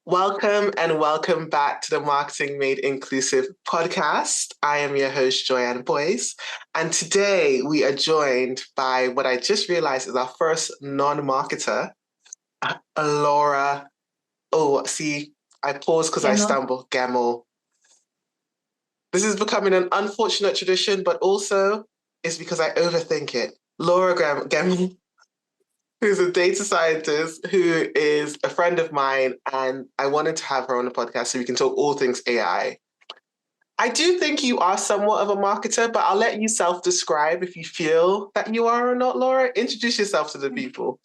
Welcome and welcome back to the Marketing Made Inclusive podcast. I am your host, Joyann Boyce, and today we are joined by what I just realized is our first non-marketer, Laura. Oh, see, I paused because I stumbled. Gemmell. This is becoming an unfortunate tradition, but also it's because I overthink it. Laura Gemmell, who's a data scientist, who is a friend of mine, and I wanted to have her on the podcast so we can talk all things AI. I do think you are somewhat of a marketer, but I'll let you self-describe if you feel that you are or not, Laura. Introduce yourself to the people.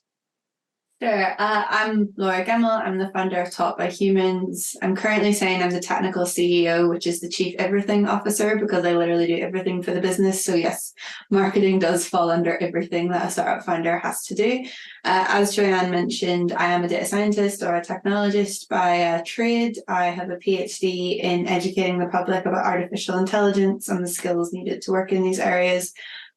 Sure. I'm Laura Gemmell. I'm the founder of Taught by Humans. I'm currently saying I'm the technical CEO, which is the chief everything officer, because I literally do everything for the business. So yes, marketing does fall under everything that a startup founder has to do. As Joyann mentioned, I am a data scientist or a technologist by trade. I have a PhD in educating the public about artificial intelligence and the skills needed to work in these areas.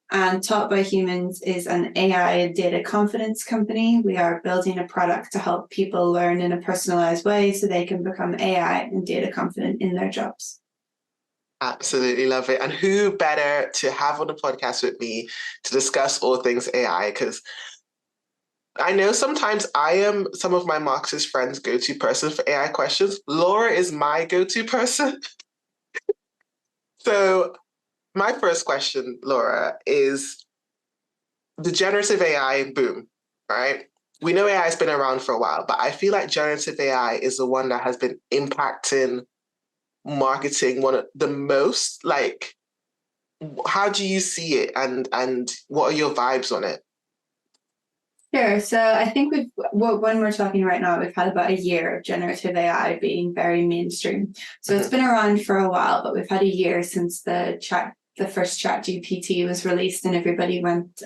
And Taught by Humans is an AI data confidence company. We are building a product to help people learn in a personalized way so they can become AI and data confident in their jobs. Absolutely love it. And who better to have on the podcast with me to discuss all things AI? Because I know sometimes I am some of my marketers' friends' go-to person for AI questions. Laura is my go-to person. So my first question, Laura, is the generative AI boom, right? We know AI has been around for a while, but I feel like generative AI is the one that has been impacting marketing one of the most. Like, how do you see it, and what are your vibes on it? Sure. So I think when we're talking right now, we've had about a year of generative AI being very mainstream. So it's been around for a while, but we've had a year since the first chat GPT was released and everybody went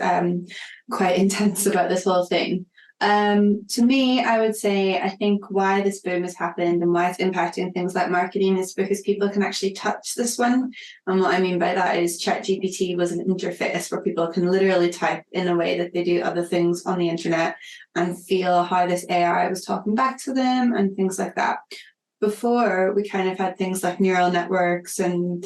quite intense about this whole thing. To me, I would say I think why this boom has happened and why it's impacting things like marketing is because people can actually touch this one. And what I mean by that is ChatGPT was an interface where people can literally type in a way that they do other things on the internet and feel how this AI was talking back to them and things like that. Before, we kind of had things like neural networks and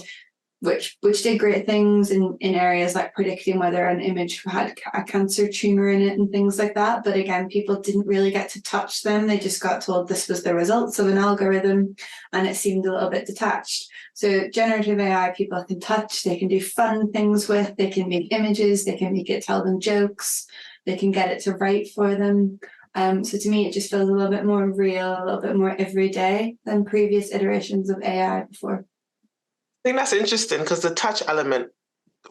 which did great things in areas like predicting whether an image had a cancer tumor in it and things like that. But again, people didn't really get to touch them. They just got told this was the results of an algorithm, and it seemed a little bit detached. So generative AI, people can touch, they can do fun things with, they can make images, they can make it tell them jokes, they can get it to write for them. So to me, it just feels a little bit more real, a little bit more everyday than previous iterations of AI before. I think that's interesting because the touch element,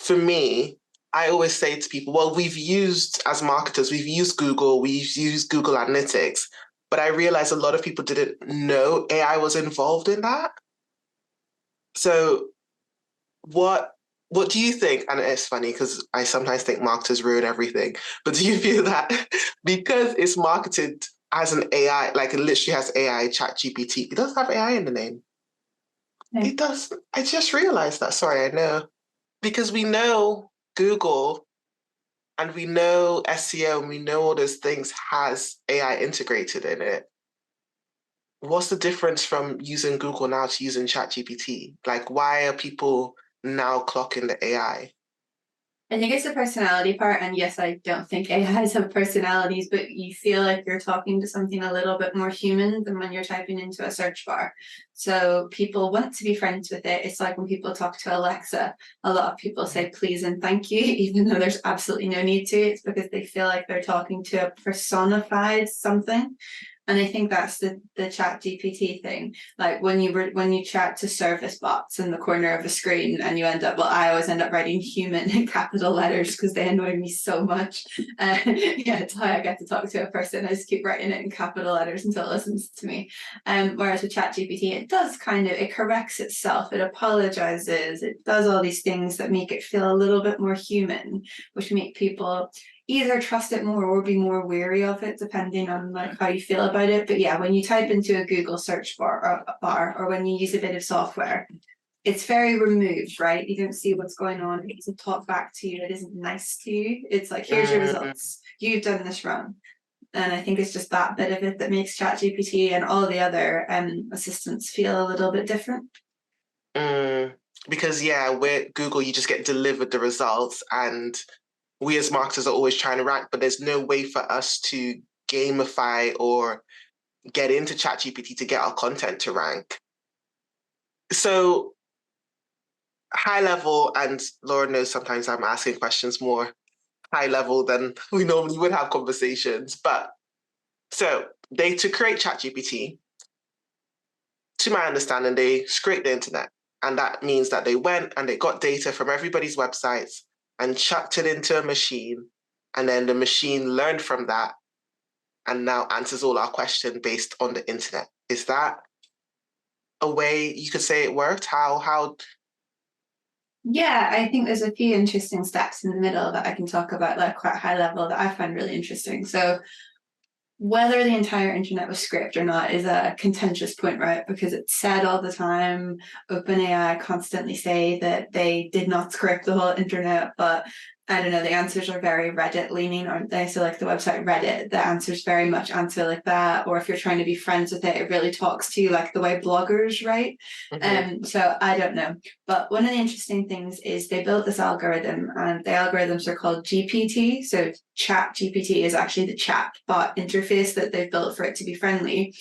for me, I always say to people, well, as marketers, we've used Google, we've used Google Analytics, but I realized a lot of people didn't know AI was involved in that. So what do you think? And it's funny because I sometimes think marketers ruin everything, but do you feel that because it's marketed as an AI, like it literally has AI, Chat GPT, it does have AI in the name? Yeah. It does. I just realized that. Sorry, I know. Because we know Google and we know SEO and we know all those things has AI integrated in it. What's the difference from using Google now to using ChatGPT? Like, why are people now clocking the AI? I think it's the personality part. And yes, I don't think AIs have personalities, but you feel like you're talking to something a little bit more human than when you're typing into a search bar. So people want to be friends with it. It's like when people talk to Alexa, a lot of people say please and thank you, even though there's absolutely no need to. It's because they feel like they're talking to a personified something. And I think that's the chat GPT thing. Like when you chat to service bots in the corner of a screen and you end up, well, I always end up writing human in capital letters because they annoy me so much. Yeah, it's how I get to talk to a person. I just keep writing it in capital letters until it listens to me. Whereas with chat GPT, it does it corrects itself, it apologizes, it does all these things that make it feel a little bit more human, which make people either trust it more or be more wary of it, depending on like how you feel about it. But yeah, when you type into a Google search bar or when you use a bit of software, it's very removed, right? You don't see what's going on. It doesn't talk back to you. It isn't nice to you. It's like, here's your results. You've done this wrong. And I think it's just that bit of it that makes ChatGPT and all the other assistants feel a little bit different. Because with Google, you just get delivered the results, and we as marketers are always trying to rank, but there's no way for us to gamify or get into ChatGPT to get our content to rank. So high level, and Laura knows sometimes I'm asking questions more high level than we normally would have conversations. But so to create ChatGPT, to my understanding, they scraped the internet. And that means that they went and they got data from everybody's websites and chucked it into a machine. And then the machine learned from that and now answers all our questions based on the internet. Is that a way you could say it worked? How? Yeah, I think there's a few interesting steps in the middle that I can talk about, like quite high level, that I find really interesting. So whether the entire internet was scraped or not is a contentious point, right? Because it's said all the time, OpenAI constantly say that they did not scrape the whole internet, but I don't know, the answers are very Reddit leaning, aren't they? So like the website Reddit, the answers very much answer like that. Or if you're trying to be friends with it, it really talks to you like the way bloggers write. So I don't know. But one of the interesting things is they built this algorithm, and the algorithms are called GPT. So Chat GPT is actually the chat bot interface that they've built for it to be friendly.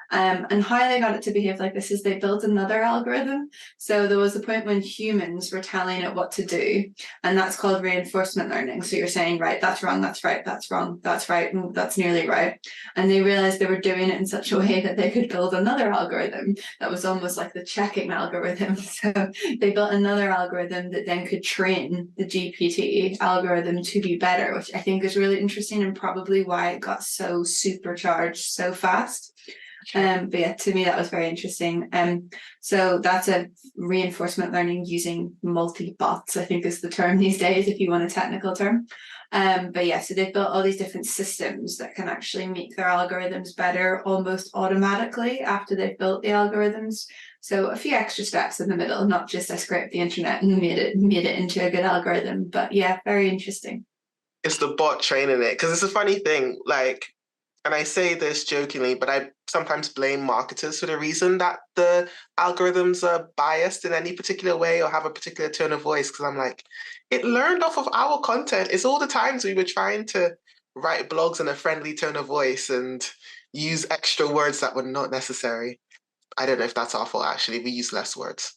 And how they got it to behave like this is they built another algorithm. So there was a point when humans were telling it what to do, and that's called reinforcement learning. So you're saying, right, that's wrong, that's right, that's wrong, that's right, and that's nearly right. And they realized they were doing it in such a way that they could build another algorithm that was almost like the checking algorithm. So they built another algorithm that then could train the GPT algorithm to be better, which I think is really interesting and probably why it got so supercharged so fast. But yeah, to me that was very interesting. So that's a reinforcement learning using multi-bots, I think is the term these days, if you want a technical term. But yeah, so they've built all these different systems that can actually make their algorithms better almost automatically after they've built the algorithms. So a few extra steps in the middle, not just I scraped the internet and made it into a good algorithm. But yeah, very interesting. It's the bot training it, because it's a funny thing, like, and I say this jokingly, but I sometimes blame marketers for the reason that the algorithms are biased in any particular way or have a particular tone of voice. Because I'm like, it learned off of our content. It's all the times we were trying to write blogs in a friendly tone of voice and use extra words that were not necessary. I don't know if that's our fault, actually. We use less words.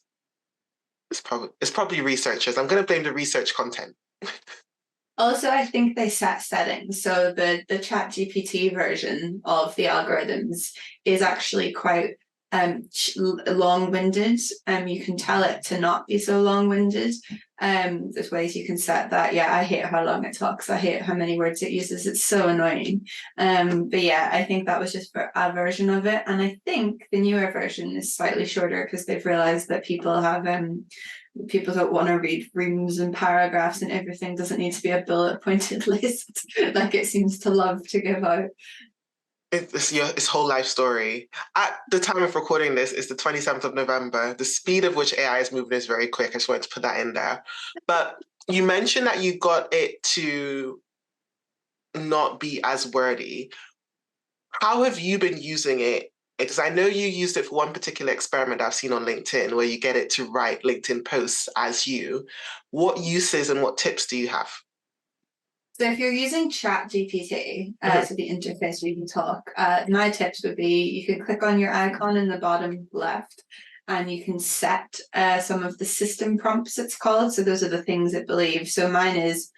It's probably researchers. I'm going to blame the research content. Also, I think they set settings. So the Chat GPT version of the algorithms is actually quite long-winded. You can tell it to not be so long-winded. There's ways you can set that. Yeah, I hate how long it talks. I hate how many words it uses. It's so annoying. But yeah, I think that was just for a version of it. And I think the newer version is slightly shorter because they've realized that people don't want to read reams and paragraphs, and everything doesn't need to be a bullet pointed list like it seems to love to give out. It's whole life story. At the time of recording this is the 27th of November. The speed of which AI is moving is very quick. I just wanted to put that in there. But you mentioned that you got it to not be as wordy. How have you been using it? Because I know you used it for one particular experiment I've seen on LinkedIn where you get it to write LinkedIn posts as you. What uses and what tips do you have? So if you're using Chat GPT, so the interface where you can talk, my tips would be you can click on your icon in the bottom left and you can set some of the system prompts, it's called. So those are the things it believes. So mine is,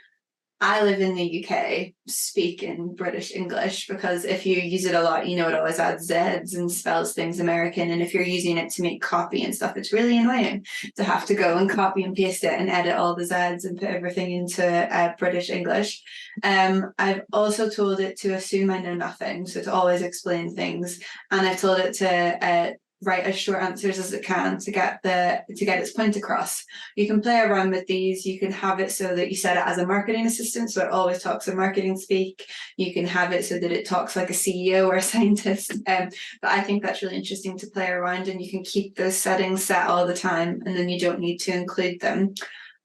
I live in the UK, speak in British English, because if you use it a lot, you know it always adds Zs and spells things American. And if you're using it to make copy and stuff, it's really annoying to have to go and copy and paste it and edit all the Zs and put everything into British English. I've also told it to assume I know nothing, so to always explain things. And I've told it to write as short answers as it can to get its point across. You can play around with these. You can have it so that you set it as a marketing assistant, so it always talks in marketing speak. You can have it so that it talks like a CEO or a scientist. But I think that's really interesting to play around, and you can keep those settings set all the time, and then you don't need to include them.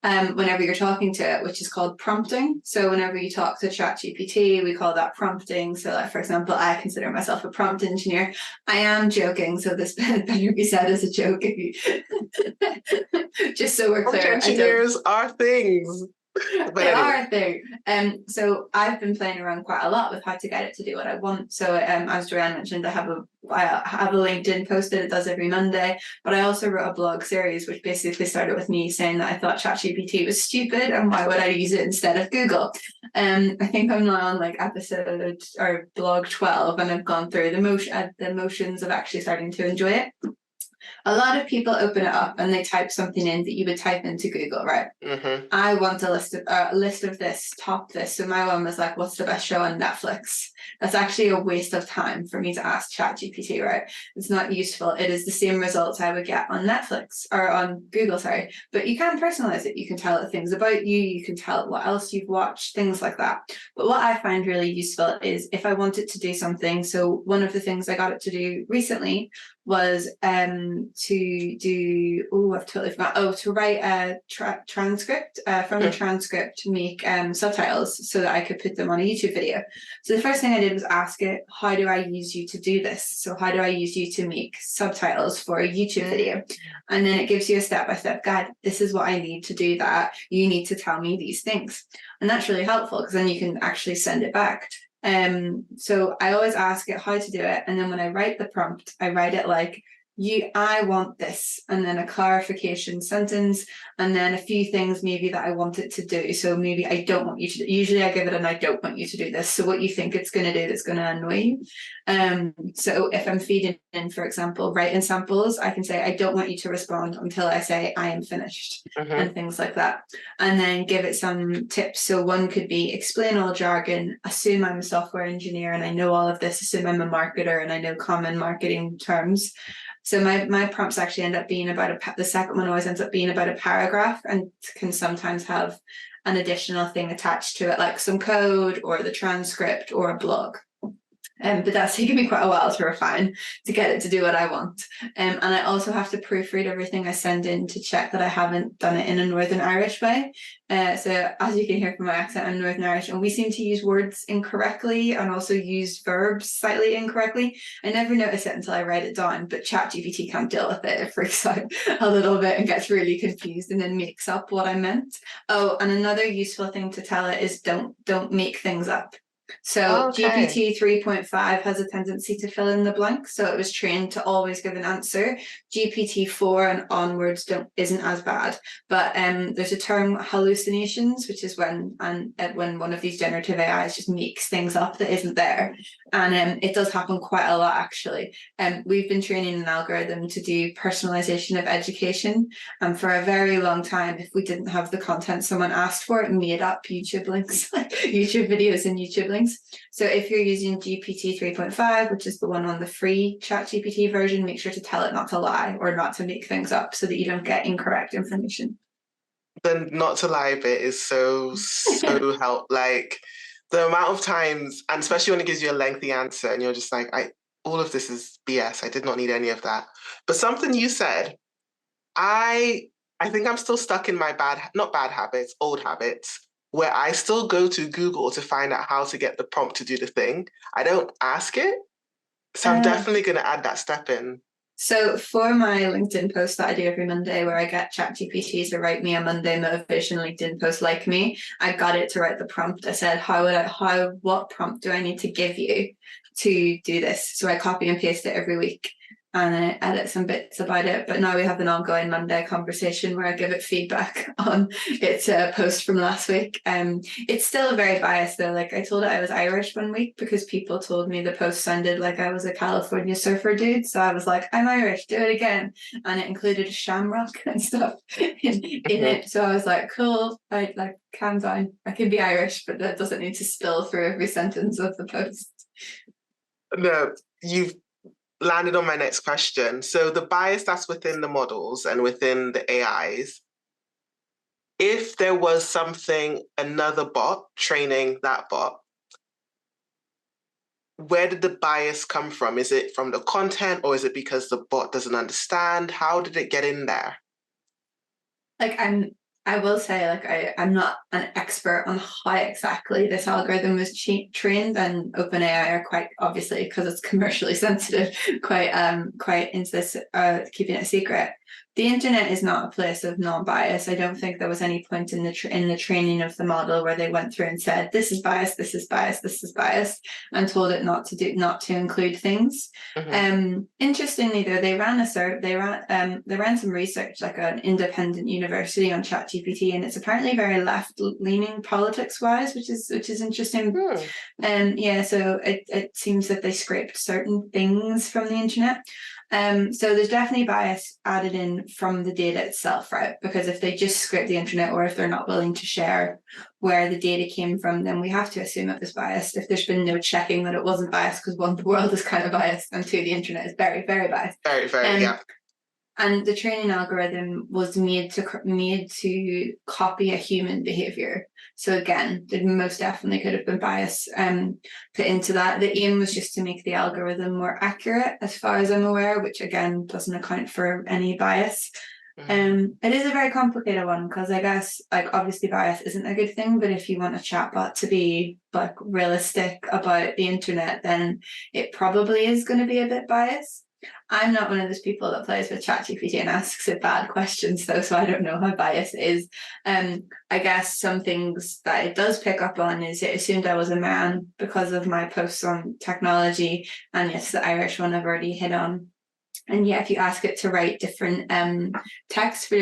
whenever you're talking to it, which is called prompting. So whenever you talk to ChatGPT, we call that prompting. So like, for example, I consider myself a prompt engineer. I am joking, so this better be said as a joke if you just so we're Prompt clear. engineers are things. But They anyway. are a thing. So I've been playing around quite a lot with how to get it to do what I want. So as Joyann mentioned, I have a LinkedIn post that it does every Monday, but I also wrote a blog series which basically started with me saying that I thought ChatGPT was stupid and why would I use it instead of Google. I think I'm now on like episode or blog 12, and I've gone through the motions of actually starting to enjoy it. A lot of people open it up and they type something in that you would type into Google, right? Mm-hmm. I want a list of this, top this. So my one was like, what's the best show on Netflix? That's actually a waste of time for me to ask ChatGPT, right? It's not useful. It is the same results I would get on Netflix or on Google, sorry. But you can personalize it. You can tell it things about you. You can tell it what else you've watched, things like that. But what I find really useful is if I want it to do something. So one of the things I got it to do recently was to do, I've totally forgot, to write a transcript, from the transcript make subtitles so that I could put them on a YouTube video. So the first thing I did was ask it, how do I use you to do this? So how do I use you to make subtitles for a YouTube video? And then it gives you a step-by-step guide. This is what I need to do that. You need to tell me these things. And that's really helpful because then you can actually send it back. So I always ask it how to do it. And then when I write the prompt, I write it like, I want this, and then a clarification sentence, and then a few things maybe that I want it to do. So maybe I don't want you to, usually I give it an I don't want you to do this. So what you think it's going to do that's going to annoy you. So if I'm feeding in, for example, writing samples, I can say, I don't want you to respond until I say I am finished, and things like that. And then give it some tips. So one could be explain all jargon, assume I'm a software engineer and I know all of this, assume I'm a marketer and I know common marketing terms. So my prompts actually end up being about the second one always ends up being about a paragraph and can sometimes have an additional thing attached to it, like some code or the transcript or a blog. But that's taken me quite a while to refine to get it to do what I want. And I also have to proofread everything I send in to check that I haven't done it in a Northern Irish way. So as you can hear from my accent, I'm Northern Irish, and we seem to use words incorrectly and also use verbs slightly incorrectly. I never notice it until I write it down, but ChatGPT can't deal with it. It freaks out a little bit and gets really confused and then makes up what I meant. Oh, and another useful thing to tell it is don't make things up. So GPT 3.5 has a tendency to fill in the blanks, so it was trained to always give an answer. GPT 4 and onwards isn't as bad, but there's a term hallucinations, which is when one of these generative AIs just makes things up that isn't there, and it does happen quite a lot actually. We've been training an algorithm to do personalization of education, and for a very long time, if we didn't have the content someone asked for, it made up YouTube links, YouTube videos and YouTube links. So if you're using GPT 3.5, which is the one on the free ChatGPT version, make sure to tell it not to lie or not to make things up so that you don't get incorrect information. The not to lie bit is so help. Like the amount of times, and especially when it gives you a lengthy answer and you're just like, all of this is BS. I did not need any of that. But something you said, I think I'm still stuck in my not bad habits, old habits, where I still go to Google to find out how to get the prompt to do the thing. I don't ask it. So I'm definitely going to add that step in. So for my LinkedIn post that I do every Monday, where I get ChatGPT to write me a Monday motivation LinkedIn post like me, I got it to write the prompt. I said, what prompt do I need to give you to do this? So I copy and paste it every week and I edit some bits about it. But now we have an ongoing Monday conversation where I give it feedback on its post from last week. It's still very biased though. Like I told it I was Irish one week because people told me the post sounded like I was a California surfer dude. So I was like, I'm Irish, do it again. And it included a shamrock and stuff in it. So I was like, cool, calm down. I can be Irish, but that doesn't need to spill through every sentence of the post. No, you've landed on my next question. So the bias that's within the models and within the AIs, if there was another bot training that bot, where did the bias come from? Is it from the content or is it because the bot doesn't understand? How did it get in there? Like I will say, like, I'm not an expert on how exactly this algorithm was trained, and OpenAI are quite obviously, because it's commercially sensitive, quite into this, keeping it a secret. The internet is not a place of non-bias. I don't think there was any point in the training of the model where they went through and said this is biased, this is biased, this is biased, and told it not to include things. Interestingly, though, they ran some research, like an independent university, on ChatGPT, and it's apparently very left-leaning politics-wise, which is interesting. Yeah, so it seems that they scraped certain things from the internet. So there's definitely bias added in from the data itself, right? Because if they just scrape the internet, or if they're not willing to share where the data came from, then we have to assume it was biased. If there's been no checking that it wasn't biased, because one, the world is kind of biased, and two, the internet is very, very biased. Very, yeah. And the training algorithm was made to copy a human behavior. So again, there most definitely could have been bias put into that. The aim was just to make the algorithm more accurate, as far as I'm aware, which again doesn't account for any bias. It is a very complicated one, because I guess, like, obviously bias isn't a good thing, but if you want a chatbot to be like realistic about the internet, then it probably is going to be a bit biased. I'm not one of those people that plays with ChatGPT and asks it bad questions, though, so I don't know how biased it is. I guess some things that it does pick up on is it assumed I was a man because of my posts on technology, and yes, the Irish one I've already hit on. And yeah, if you ask it to write different text for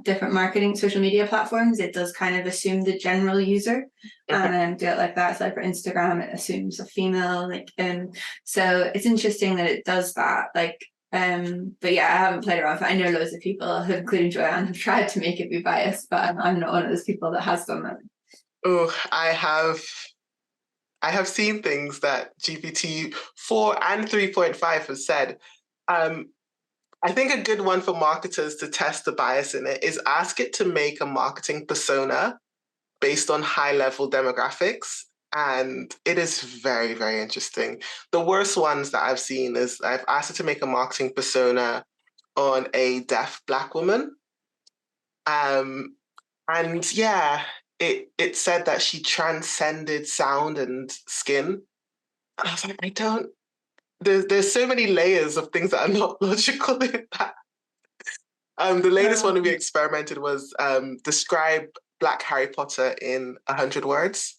different marketing social media platforms, it does kind of assume the general user and do it like that. So like for Instagram, it assumes a female, so it's interesting that it does that. But yeah, I haven't played around with it. I know loads of people, including Joyann, have tried to make it be biased, but I'm not one of those people that has done that. Oh, I have seen things that GPT 4 and 3.5 have said. I think a good one for marketers to test the bias in it is ask it to make a marketing persona based on high-level demographics. And it is very, very interesting. The worst ones that I've seen is I've asked it to make a marketing persona on a deaf Black woman. And yeah, it said that she transcended sound and skin. And I was like, there's so many layers of things that are not logical in that. The latest one we experimented was describe Black Harry Potter in 100 words.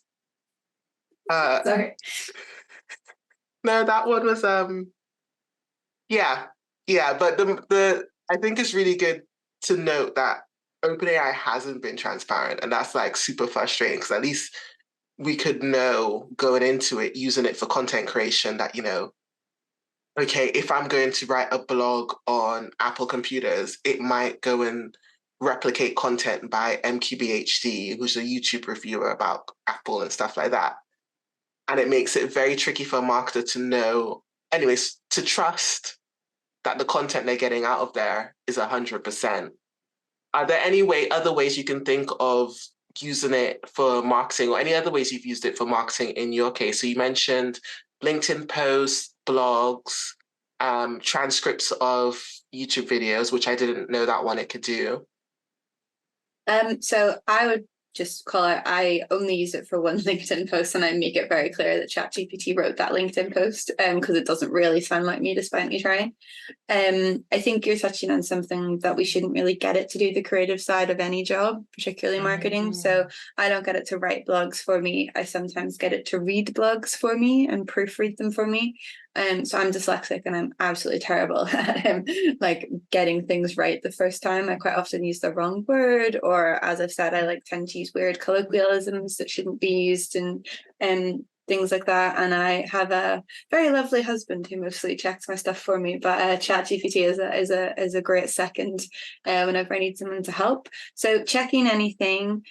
Sorry. No, that one was yeah. But the I think it's really good to note that OpenAI hasn't been transparent, and that's like super frustrating, because at least we could know going into it, using it for content creation, that okay, if I'm going to write a blog on Apple computers, it might go and replicate content by MQBHD, who's a YouTube reviewer about Apple and stuff like that. And it makes it very tricky for a marketer to know, anyways, to trust that the content they're getting out of there is 100%. Are there other ways you can think of using it for marketing, or any other ways you've used it for marketing in your case? So you mentioned LinkedIn posts, blogs, transcripts of YouTube videos, which I didn't know that one it could do. So I would just call it, I only use it for one LinkedIn post, and I make it very clear that ChatGPT wrote that LinkedIn post, because it doesn't really sound like me despite me trying. I think you're touching on something that we shouldn't really get it to do the creative side of any job, particularly marketing. So I don't get it to write blogs for me. I sometimes get it to read blogs for me and proofread them for me. So I'm dyslexic, and I'm absolutely terrible at like getting things right the first time. I quite often use the wrong word, or as I've said, I tend to use weird colloquialisms that shouldn't be used, and things like that. And I have a very lovely husband who mostly checks my stuff for me, but ChatGPT is a great second whenever I need someone to help. So checking anything.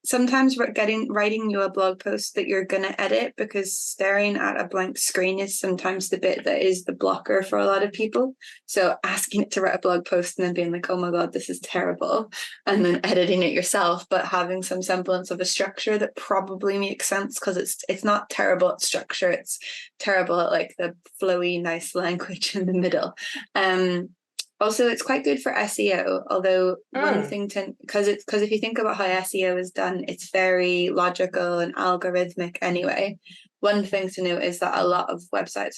Sometimes writing you a blog post that you're going to edit, because staring at a blank screen is sometimes the bit that is the blocker for a lot of people. So asking it to write a blog post and then being like, oh my God, this is terrible, and then editing it yourself, but having some semblance of a structure that probably makes sense, because it's not terrible at structure, it's terrible at like the flowy, nice language in the middle. Also, it's quite good for SEO, although one Mm. thing because if you think about how SEO is done, it's very logical and algorithmic anyway. One thing to note is that a lot of websites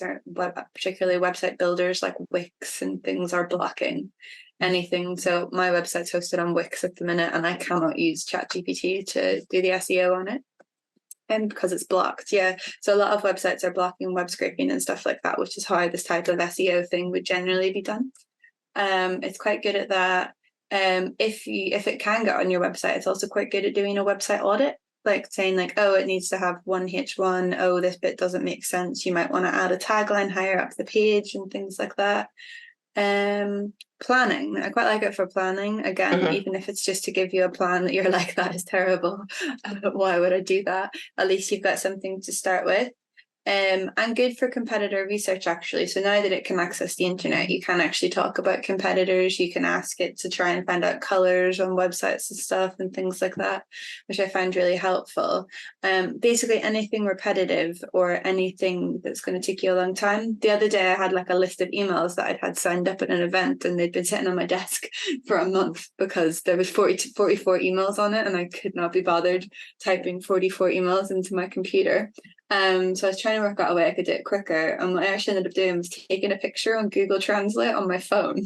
particularly website builders like Wix and things, are blocking anything. So my website's hosted on Wix at the minute, and I cannot use ChatGPT to do the SEO on it. And because it's blocked, yeah. So a lot of websites are blocking web scraping and stuff like that, which is how this type of SEO thing would generally be done. It's quite good at that. If it can get on your website, it's also quite good at doing a website audit, like saying like, oh, it needs to have 1H1. Oh, this bit doesn't make sense. You might want to add a tagline higher up the page and things like that. Planning, I quite like it for planning. Again, even if it's just to give you a plan that you're like, that is terrible. Why would I do that? At least you've got something to start with. And good for competitor research, actually. So now that it can access the internet, you can actually talk about competitors. You can ask it to try and find out colors on websites and stuff and things like that, which I find really helpful. Basically anything repetitive or anything that's going to take you a long time. The other day I had like a list of emails that I'd had signed up at an event, and they'd been sitting on my desk for a month because there was 44 emails on it, and I could not be bothered typing 44 emails into my computer. So I was trying to work out a way I could do it quicker. And what I actually ended up doing was taking a picture on Google Translate on my phone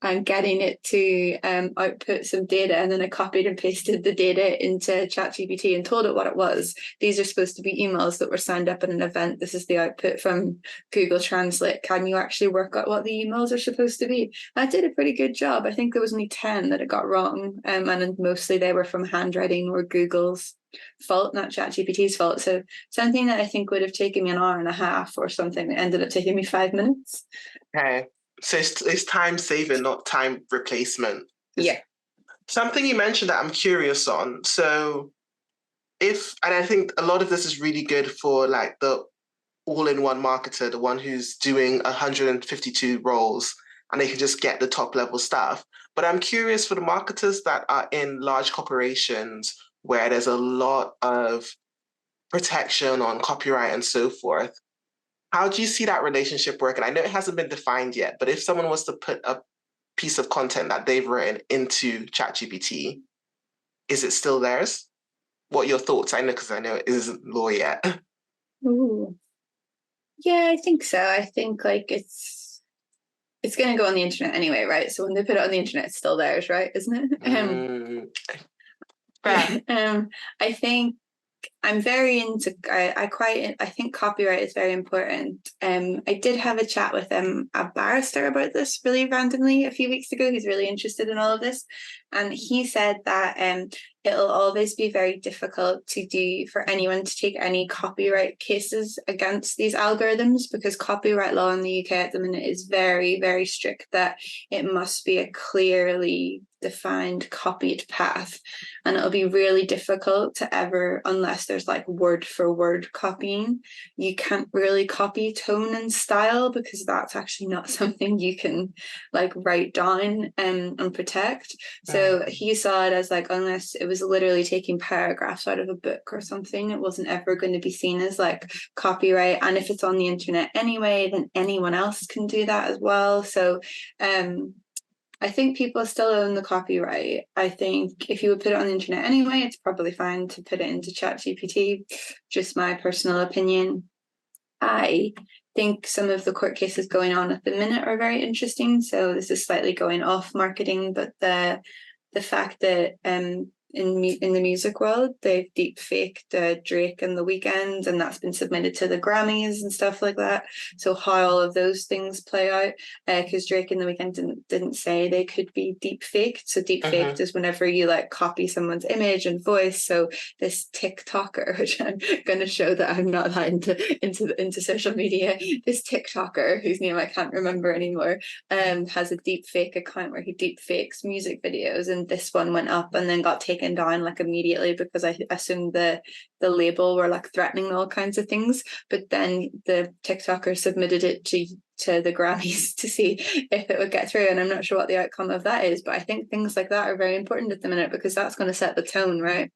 and getting it to output some data. And then I copied and pasted the data into ChatGPT and told it what it was. These are supposed to be emails that were signed up at an event. This is the output from Google Translate. Can you actually work out what the emails are supposed to be? I did a pretty good job. I think there was only 10 that it got wrong. And mostly they were from handwriting or Google's fault, not ChatGPT's fault. So something that I think would have taken me an hour and a half or something ended up taking me 5 minutes. Okay. So it's time saving, not time replacement. Yeah. Something you mentioned that I'm curious on. So and I think a lot of this is really good for like the all-in-one marketer, the one who's doing 152 roles and they can just get the top level stuff. But I'm curious for the marketers that are in large corporations where there's a lot of protection on copyright and so forth. How do you see that relationship working? I know it hasn't been defined yet, but if someone was to put a piece of content that they've written into ChatGPT, is it still theirs? What are your thoughts? I know, because I know it isn't law yet. Ooh. Yeah, I think so. I think like it's going to go on the internet anyway, right? So when they put it on the internet, it's still theirs, right? Isn't it? I think I'm very into. I think copyright is very important. I did have a chat with a barrister about this really randomly a few weeks ago. He's really interested in all of this, and he said that it'll always be very difficult for anyone to take any copyright cases against these algorithms, because copyright law in the UK at the minute is very, very strict, that it must be a clearly defined copied path, and it'll be really difficult to ever, unless there's like word for word copying, you can't really copy tone and style, because that's actually not something you can like write down and protect. So he saw it as like, unless it was literally taking paragraphs out of a book or something, it wasn't ever going to be seen as like copyright. And if it's on the internet anyway, then anyone else can do that as well. So I think people still own the copyright. I think if you would put it on the internet anyway, it's probably fine to put it into ChatGPT. Just my personal opinion. I think some of the court cases going on at the minute are very interesting. So this is slightly going off marketing, but the fact that in the music world, they've deep faked Drake and The Weeknd, and that's been submitted to the Grammys and stuff like that. So how all of those things play out, because Drake and The Weeknd didn't say they could be deep faked. So deep faked is whenever you like copy someone's image and voice. So this TikToker, which I'm going to show that I'm not that into social media, this TikToker whose name I can't remember anymore, has a deep fake account where he deep fakes music videos, and this one went up and then got taken down like immediately, because I assumed the label were like threatening all kinds of things. But then the TikToker submitted it to the Grammys to see if it would get through. And I'm not sure what the outcome of that is, but I think things like that are very important at the minute, because that's going to set the tone, right?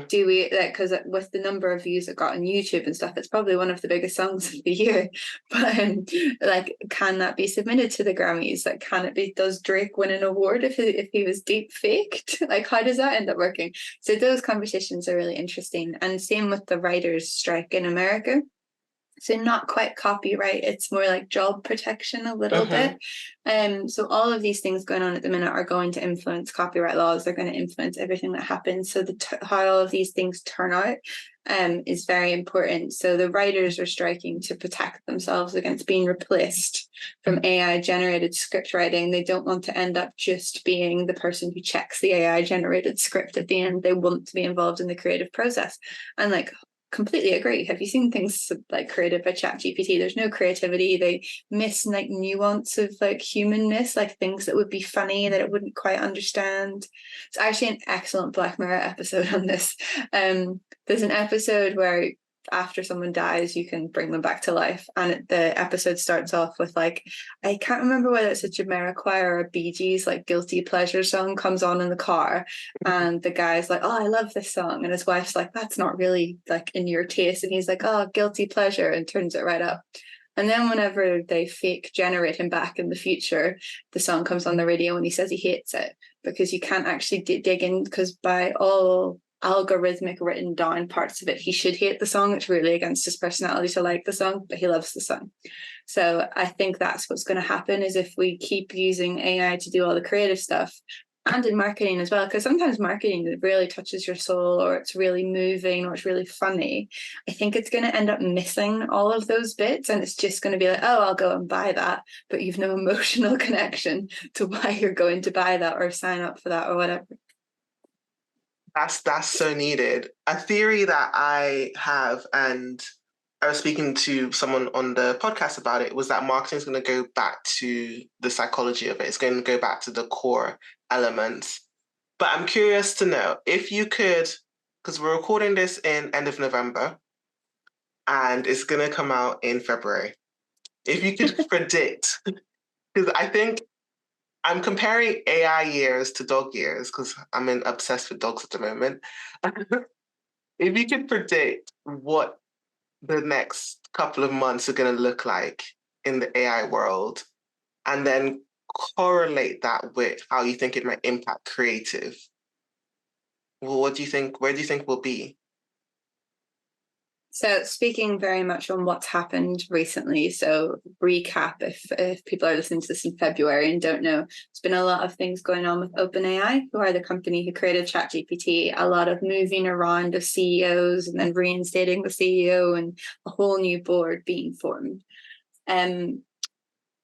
Do we, because with the number of views it got on YouTube and stuff, it's probably one of the biggest songs of the year. But like, can that be submitted to the Grammys? Like, can it be, does Drake win an award if he was deep faked? Like, how does that end up working? So those conversations are really interesting. And same with the writers' strike in America. So not quite copyright, it's more like job protection a little bit. So all of these things going on at the minute are going to influence copyright laws. They're going to influence everything that happens. So how all of these things turn out is very important. So the writers are striking to protect themselves against being replaced from AI generated script writing. They don't want to end up just being the person who checks the AI generated script at the end. They want to be involved in the creative process. And like, completely agree. Have you seen things like created by ChatGPT? There's no creativity. They miss like nuance of like humanness, like things that would be funny that it wouldn't quite understand. It's actually an excellent Black Mirror episode on this. There's an episode where after someone dies, you can bring them back to life. And the episode starts off with like, I can't remember whether it's a Jamiroquai or a Bee Gees like Guilty Pleasure song comes on in the car. And the guy's like, oh, I love this song. And his wife's like, that's not really like in your taste. And he's like, oh, Guilty Pleasure, and turns it right up. And then whenever they fake generate him back in the future, the song comes on the radio and he says he hates it because you can't actually dig in, because by all algorithmic written down parts of it, he should hate the song. It's really against his personality to like the song, but he loves the song. So I think that's what's going to happen, is if we keep using AI to do all the creative stuff, and in marketing as well, because sometimes marketing really touches your soul, or it's really moving, or it's really funny. I think it's going to end up missing all of those bits, and it's just going to be like, oh, I'll go and buy that, but you've no emotional connection to why you're going to buy that or sign up for that or whatever. That's so needed. A theory that I have, and I was speaking to someone on the podcast about it, was that marketing is going to go back to the psychology of it. It's going to go back to the core elements. But I'm curious to know if you could, because we're recording this in end of November and it's going to come out in February. If you could predict, because I think I'm comparing AI years to dog years, because I'm obsessed with dogs at the moment. If you could predict what the next couple of months are going to look like in the AI world, and then correlate that with how you think it might impact creative, well, what do you think? Where do you think we'll be? So speaking very much on what's happened recently, so recap if people are listening to this in February and don't know, there's been a lot of things going on with OpenAI, who are the company who created ChatGPT, a lot of moving around of CEOs and then reinstating the CEO and a whole new board being formed.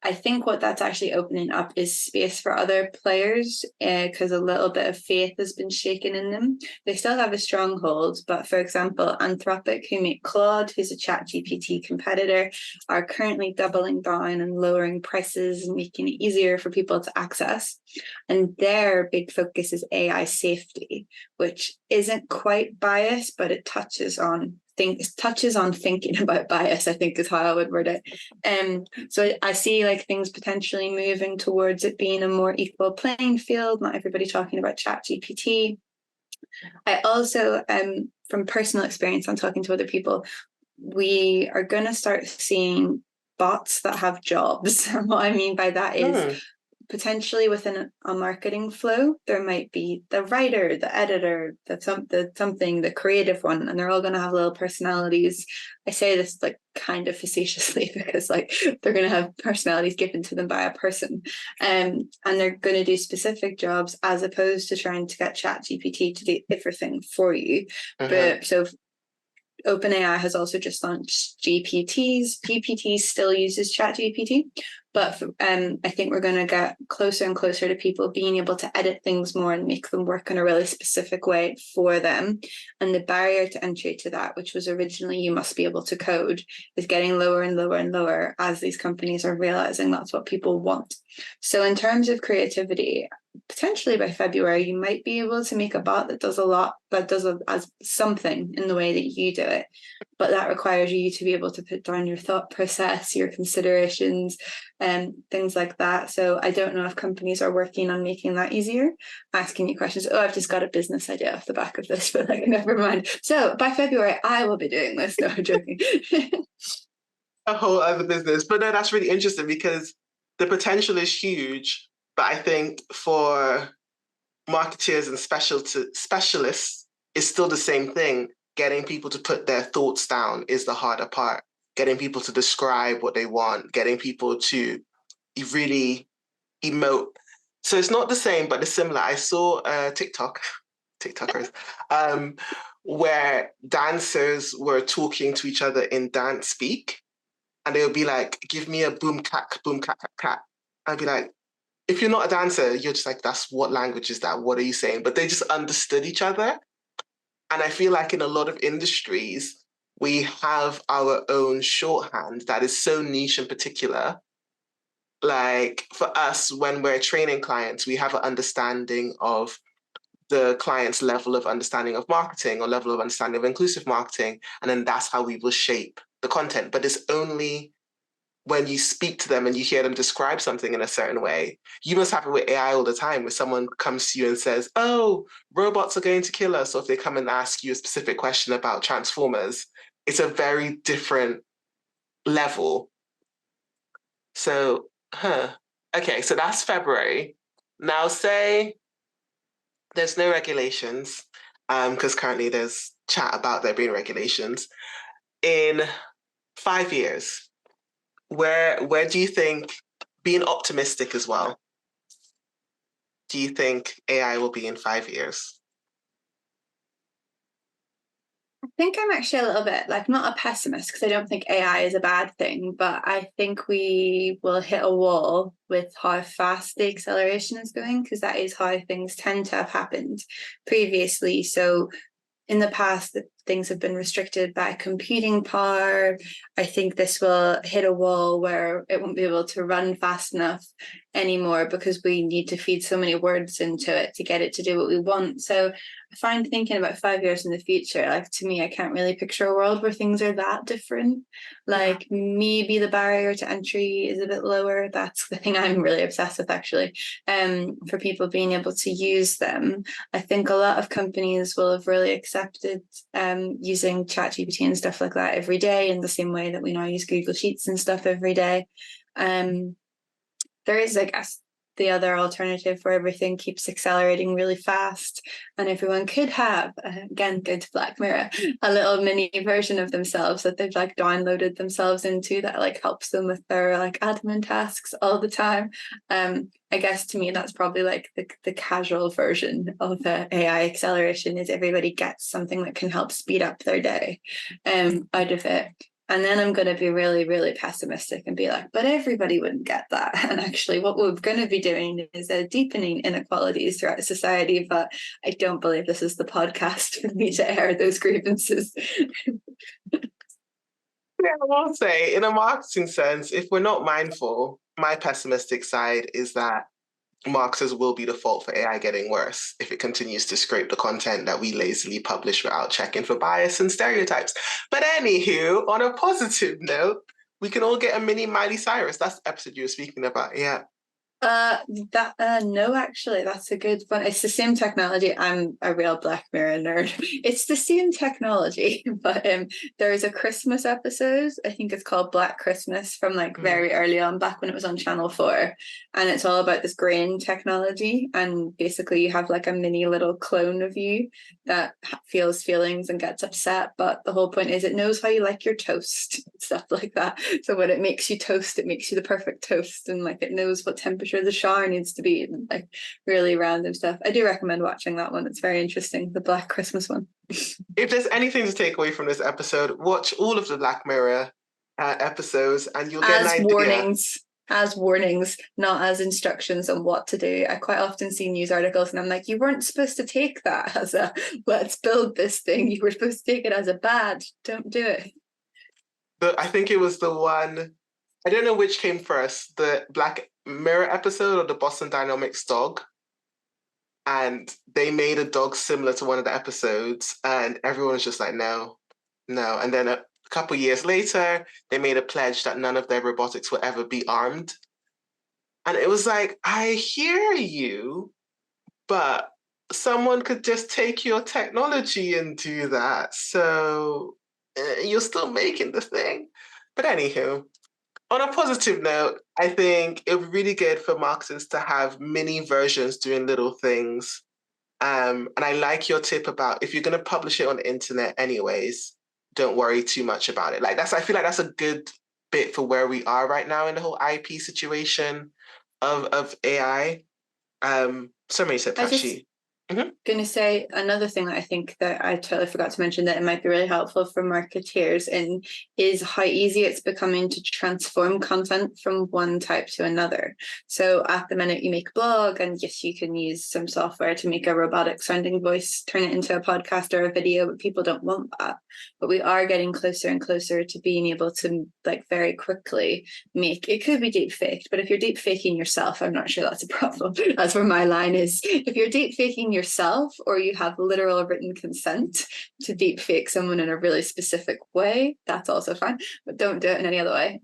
I think what that's actually opening up is space for other players, because a little bit of faith has been shaken in them. They still have a stronghold, but for example, Anthropic, who make Claude, who's a ChatGPT competitor, are currently doubling down and lowering prices and making it easier for people to access. And their big focus is AI safety, which isn't quite bias, but it touches on thinking about bias, I think is how I would word it. So I see like things potentially moving towards it being a more equal playing field, not everybody talking about ChatGPT. I also, from personal experience, I'm talking to other people, we are going to start seeing bots that have jobs. And what I mean by that is potentially within a marketing flow, there might be the writer, the editor, the creative one, and they're all going to have little personalities. I say this like kind of facetiously because like they're going to have personalities given to them by a person, and they're going to do specific jobs as opposed to trying to get ChatGPT to do everything for you. But so OpenAI has also just launched GPTs. GPT still uses ChatGPT, but I think we're going to get closer and closer to people being able to edit things more and make them work in a really specific way for them. And the barrier to entry to that, which was originally you must be able to code, is getting lower and lower and lower as these companies are realizing that's what people want. So in terms of creativity, potentially by February, you might be able to make a bot that does a lot, that does as something in the way that you do it. But that requires you to be able to put down your thought process, your considerations, and things like that. So I don't know if companies are working on making that easier, asking you questions. Oh, I've just got a business idea off the back of this, but like, never mind. So by February, I will be doing this. No, I'm joking. A whole other business. But no, that's really interesting because the potential is huge. But I think for marketeers and specialists, it's still the same thing. Getting people to put their thoughts down is the harder part. Getting people to describe what they want, getting people to really emote. So it's not the same, but it's similar. I saw TikTokers, where dancers were talking to each other in dance speak, and they would be like, "Give me a boom cack, boom cack, cack, cack." I'd be like, if you're not a dancer, you're just like, "That's what language is that? What are you saying?" But they just understood each other, and I feel like in a lot of industries, we have our own shorthand that is so niche and particular. Like for us, when we're training clients, we have an understanding of the client's level of understanding of marketing or level of understanding of inclusive marketing. And then that's how we will shape the content. But it's only when you speak to them and you hear them describe something in a certain way. You must have it with AI all the time, where someone comes to you and says, "Oh, robots are going to kill us." Or if they come and ask you a specific question about Transformers, it's a very different level. So, okay, so that's February. Now, say there's no regulations, because currently there's chat about there being regulations. In 5 years, where do you think, being optimistic as well, do you think AI will be in 5 years? I think I'm actually a little bit like not a pessimist because I don't think AI is a bad thing, but I think we will hit a wall with how fast the acceleration is going because that is how things tend to have happened previously. So in the past, things have been restricted by computing power. I think this will hit a wall where it won't be able to run fast enough anymore because we need to feed so many words into it to get it to do what we want. So I find thinking about 5 years in the future, like to me, I can't really picture a world where things are that different. Like maybe the barrier to entry is a bit lower. That's the thing I'm really obsessed with, actually. For people being able to use them, I think a lot of companies will have really accepted using ChatGPT and stuff like that every day in the same way that we now use Google Sheets and stuff every day. There is, I guess, the other alternative where everything keeps accelerating really fast and everyone could have, again, go to Black Mirror, a little mini version of themselves that they've like downloaded themselves into that like helps them with their like admin tasks all the time. I guess to me that's probably like the casual version of the AI acceleration is everybody gets something that can help speed up their day out of it. And then I'm going to be really, really pessimistic and be like, but everybody wouldn't get that. And actually, what we're going to be doing is deepening inequalities throughout society. But I don't believe this is the podcast for me to air those grievances. Yeah, I will say, in a marketing sense, if we're not mindful, my pessimistic side is that marketers will be the fault for AI getting worse if it continues to scrape the content that we lazily publish without checking for bias and stereotypes. But anywho, on a positive note, we can all get a mini Miley Cyrus. That's the episode you were speaking about. Yeah. No, actually, that's a good one. It's the same technology. I'm a real Black Mirror nerd. It's the same technology, but there is a Christmas episode. I think it's called Black Christmas from like very early on, back when it was on Channel 4, and it's all about this grain technology. And basically, you have like a mini little clone of you that feels feelings and gets upset. But the whole point is, it knows how you like your toast, stuff like that. So when it makes you toast, it makes you the perfect toast, and like it knows what temperature the shower needs to be, and like really random stuff. I do recommend watching that one. It's very interesting, the Black Christmas one. If there's anything to take away from this episode, watch all of the Black Mirror episodes and you'll get an idea. As warnings, not as instructions on what to do. I quite often see news articles and I'm like, you weren't supposed to take that as a let's build this thing. You were supposed to take it as a bad. Don't do it. But I think it was the one, I don't know which came first, the Black Mirror episode or the Boston Dynamics dog. and they made a dog similar to one of the episodes, and everyone was just like, no, no. And then a couple years later, they made a pledge that none of their robotics will ever be armed. And it was like, I hear you, but someone could just take your technology and do that. So you're still making the thing. But anywho, on a positive note, I think it would be really good for marketers to have mini versions doing little things. And I like your tip about if you're going to publish it on the internet anyways, don't worry too much about it. Like I feel like that's a good bit for where we are right now in the whole IP situation of AI. So many said I just Tachi. Mm-hmm. going to say another thing that I think that I totally forgot to mention that it might be really helpful for marketeers and is how easy it's becoming to transform content from one type to another. So at the minute you make a blog, and yes, you can use some software to make a robotic sounding voice, turn it into a podcast or a video, but people don't want that. But we are getting closer and closer to being able to like very quickly make, it could be deep faked, but if you're deep faking yourself, I'm not sure that's a problem. That's where my line is. If you're deep faking yourself, or you have literal written consent to deep fake someone in a really specific way, that's also fine, but don't do it in any other way.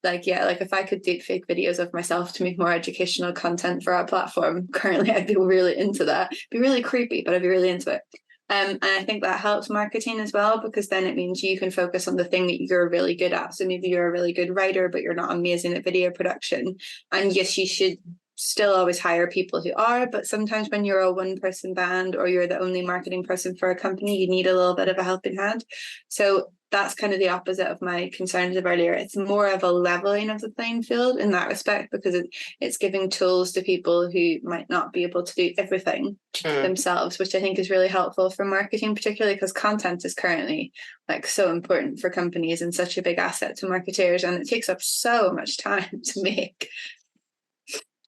Like if I could deep fake videos of myself to make more educational content for our platform, currently I'd be really into that. It'd be really creepy, but I'd be really into it. And I think that helps marketing as well, because then it means you can focus on the thing that you're really good at. So maybe you're a really good writer, but you're not amazing at video production. And yes, you should still always hire people who are, but sometimes when you're a one-person band or you're the only marketing person for a company, you need a little bit of a helping hand. So that's kind of the opposite of my concerns of earlier. It's more of a leveling of the playing field in that respect, because it's giving tools to people who might not be able to do everything themselves, which I think is really helpful for marketing, particularly because content is currently like so important for companies and such a big asset to marketers, and it takes up so much time to make.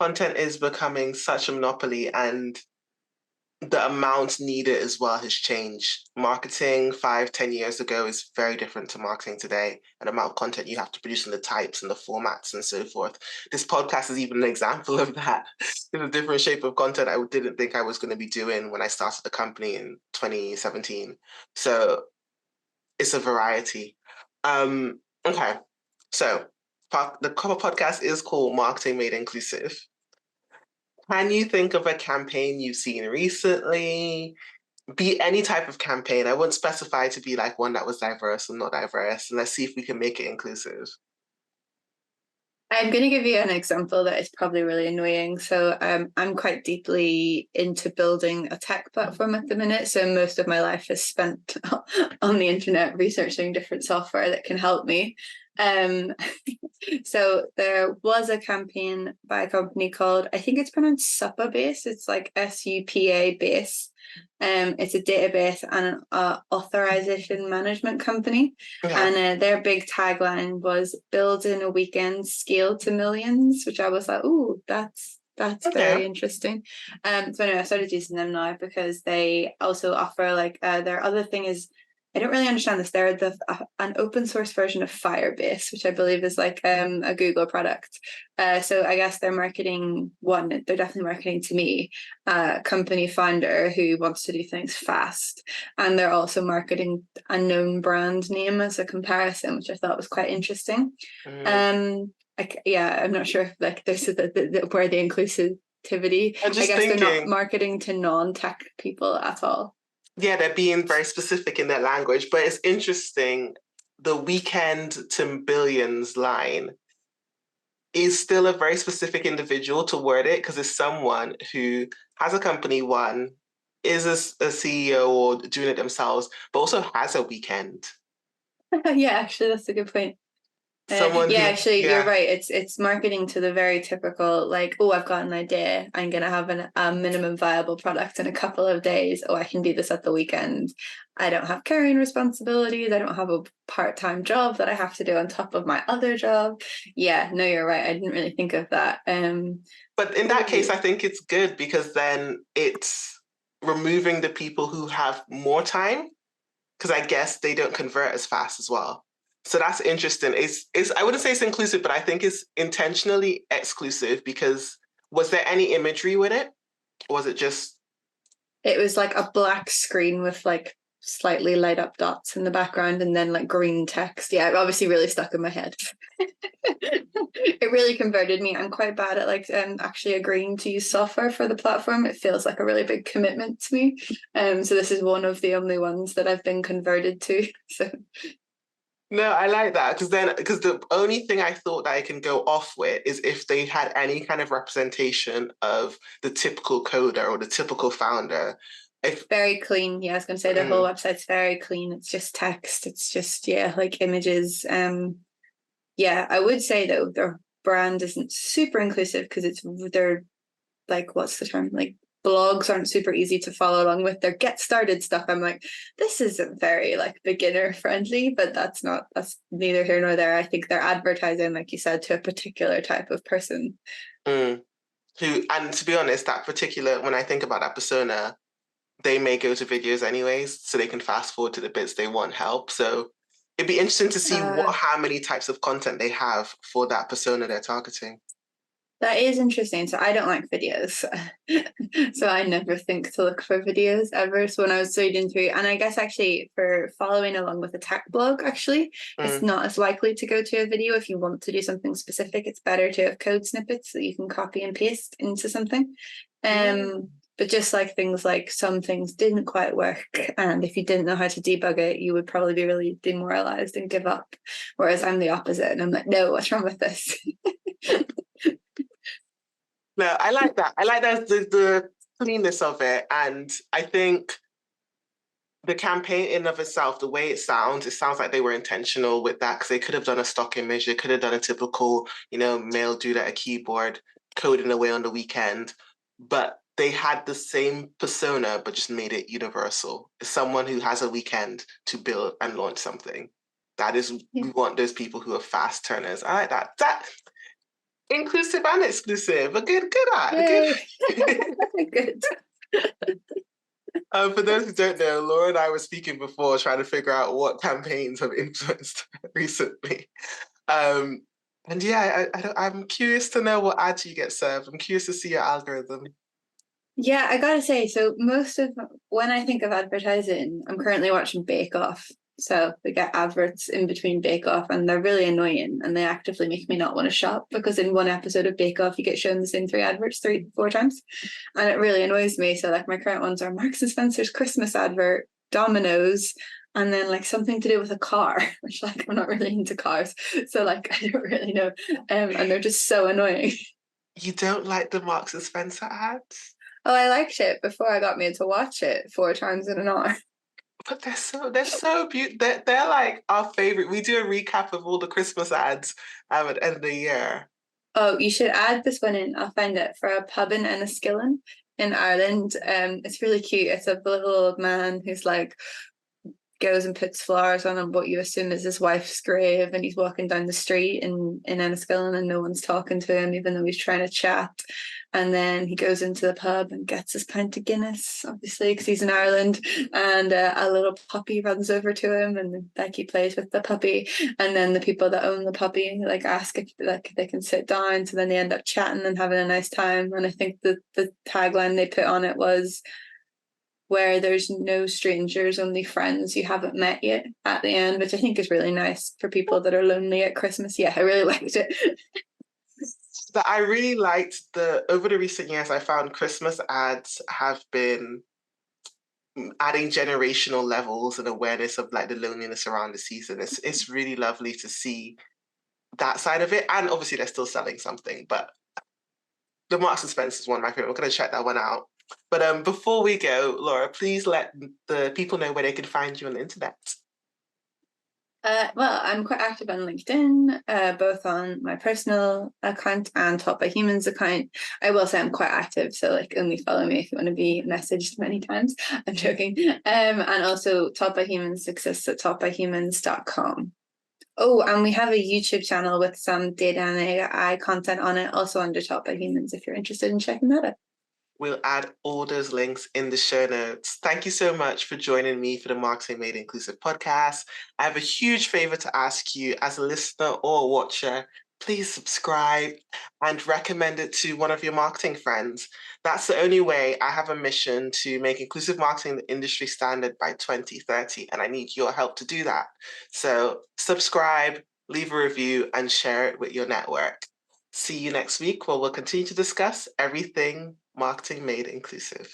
Content is becoming such a monopoly, and the amount needed as well has changed. Marketing 5, 10 years ago is very different to marketing today. And the amount of content you have to produce and the types and the formats and so forth. This podcast is even an example of that. It's a different shape of content I didn't think I was going to be doing when I started the company in 2017. So it's a variety. Okay, so the cover podcast is called Marketing Made Inclusive. Can you think of a campaign you've seen recently? Be any type of campaign. I wouldn't specify to be like one that was diverse or not diverse. And let's see if we can make it inclusive. I'm going to give you an example that is probably really annoying. So I'm quite deeply into building a tech platform at the minute. So most of my life is spent on the internet researching different software that can help me. So there was a campaign by a company called, I think it's pronounced Supabase. It's like SUPA base. It's a database and an authorization management company. Okay. And their big tagline was "Build in a weekend, scale to millions," which I was like, "Ooh, that's Okay. very interesting." So anyway, I started using them now because they also offer like their other thing is, I don't really understand this. They're an open source version of Firebase, which I believe is like a Google product. So I guess they're marketing they're definitely marketing to me, company founder who wants to do things fast. And they're also marketing a known brand name as a comparison, which I thought was quite interesting. I'm not sure if like there's where the inclusivity, I guess they're not marketing to non-tech people at all. Yeah, they're being very specific in their language, but it's interesting. The weekend to billions line is still a very specific individual to word it, because it's someone who has a company, one, is a CEO or doing it themselves, but also has a weekend. Yeah, actually, that's a good point. You're right. It's marketing to the very typical, like, oh, I've got an idea. I'm going to have a minimum viable product in a couple of days. Oh, I can do this at the weekend. I don't have carrying responsibilities. I don't have a part-time job that I have to do on top of my other job. Yeah, no, you're right. I didn't really think of that. But in that case, I think it's good, because then it's removing the people who have more time, because I guess they don't convert as fast as well. So that's interesting. It's I wouldn't say it's inclusive, but I think it's intentionally exclusive, because was there any imagery with it? Or was it just It was like a black screen with like slightly light up dots in the background and then like green text. Yeah, it obviously really stuck in my head. It really converted me. I'm quite bad at like actually agreeing to use software for the platform. It feels like a really big commitment to me. So this is one of the only ones that I've been converted to. So No, I like that because the only thing I thought that I can go off with is if they had any kind of representation of the typical coder or the typical founder. If very clean. Yeah, I was going to say their whole website's very clean. It's just text. It's just like images. Yeah, I would say that their brand isn't super inclusive because they're like, what's the term? Like blogs aren't super easy to follow along with. Their get started stuff, I'm like, this isn't very like beginner friendly, but that's neither here nor there. I think they're advertising, like you said, to a particular type of person. and to be honest, that particular, when I think about that persona, they may go to videos anyways, so they can fast forward to the bits they want help. So it'd be interesting to see how many types of content they have for that persona they're targeting. That is interesting. So I don't like videos. So I never think to look for videos ever. So when I was reading through, and I guess actually for following along with a tech blog, actually, it's not as likely to go to a video. If you want to do something specific, it's better to have code snippets that you can copy and paste into something. But just like things like some things didn't quite work. And if you didn't know how to debug it, you would probably be really demoralized and give up. Whereas I'm the opposite. And I'm like, no, what's wrong with this? No, I like that. I like the cleanness of it. And I think the campaign in of itself, the way it sounds like they were intentional with that because they could have done a stock image. They could have done a typical, male dude at a keyboard coding away on the weekend. But they had the same persona, but just made it universal. It's someone who has a weekend to build and launch something. That is, we want those people who are fast turners. I like that. That inclusive and exclusive. A good Good. For those who don't know, Laura and I were speaking before, trying to figure out what campaigns have influenced recently. And yeah, I'm curious to know what ads you get served. I'm curious to see your algorithm. Yeah, I gotta say, so most of when I think of advertising, I'm currently watching Bake Off. So they get adverts in between Bake Off and they're really annoying and they actively make me not want to shop because in one episode of Bake Off you get shown the same three adverts 3-4 times. And it really annoys me. So like my current ones are Marks and Spencer's Christmas advert, Domino's, and then like something to do with a car, which like I'm not really into cars. So like I don't really know. And they're just so annoying. You don't like the Marks and Spencer ads? Oh, I liked it before I got made to watch it 4 times in an hour. But they're so beautiful. They're like our favorite. We do a recap of all the Christmas ads at the end of the year. Oh, you should add this one in. I'll find it for a pub in Enniskillen in Ireland. It's really cute. It's a little old man who's like goes and puts flowers on what you assume is his wife's grave, and he's walking down the street in Enniskillen and no one's talking to him even though he's trying to chat. And then he goes into the pub and gets his pint of Guinness, obviously because he's in Ireland, and a little puppy runs over to him and like he plays with the puppy, and then the people that own the puppy like ask if like they can sit down, so then they end up chatting and having a nice time. And I think the tagline they put on it was where there's no strangers, only friends you haven't met yet at the end, which I think is really nice for people that are lonely at Christmas. Yeah, I really liked it. But I really liked over the recent years, I found Christmas ads have been adding generational levels and awareness of like the loneliness around the season. It's really lovely to see that side of it. And obviously they're still selling something, but the Marks and Spencer is one of my favorite. We're going to check that one out. But before we go, Laura, please let the people know where they can find you on the internet. Well, I'm quite active on LinkedIn, both on my personal account and Taught by Humans account. I will say I'm quite active, so like only follow me if you want to be messaged many times. I'm joking. And also Taught by Humans exists at taughtbyhumans.com. Oh, and we have a YouTube channel with some data and AI content on it, also under Taught by Humans if you're interested in checking that out. We'll add all those links in the show notes. Thank you so much for joining me for the Marketing Made Inclusive podcast. I have a huge favor to ask you as a listener or a watcher. please subscribe and recommend it to one of your marketing friends. That's the only way. I have a mission to make inclusive marketing the industry standard by 2030, and I need your help to do that. So subscribe, leave a review, and share it with your network. See you next week where we'll continue to discuss everything marketing made inclusive.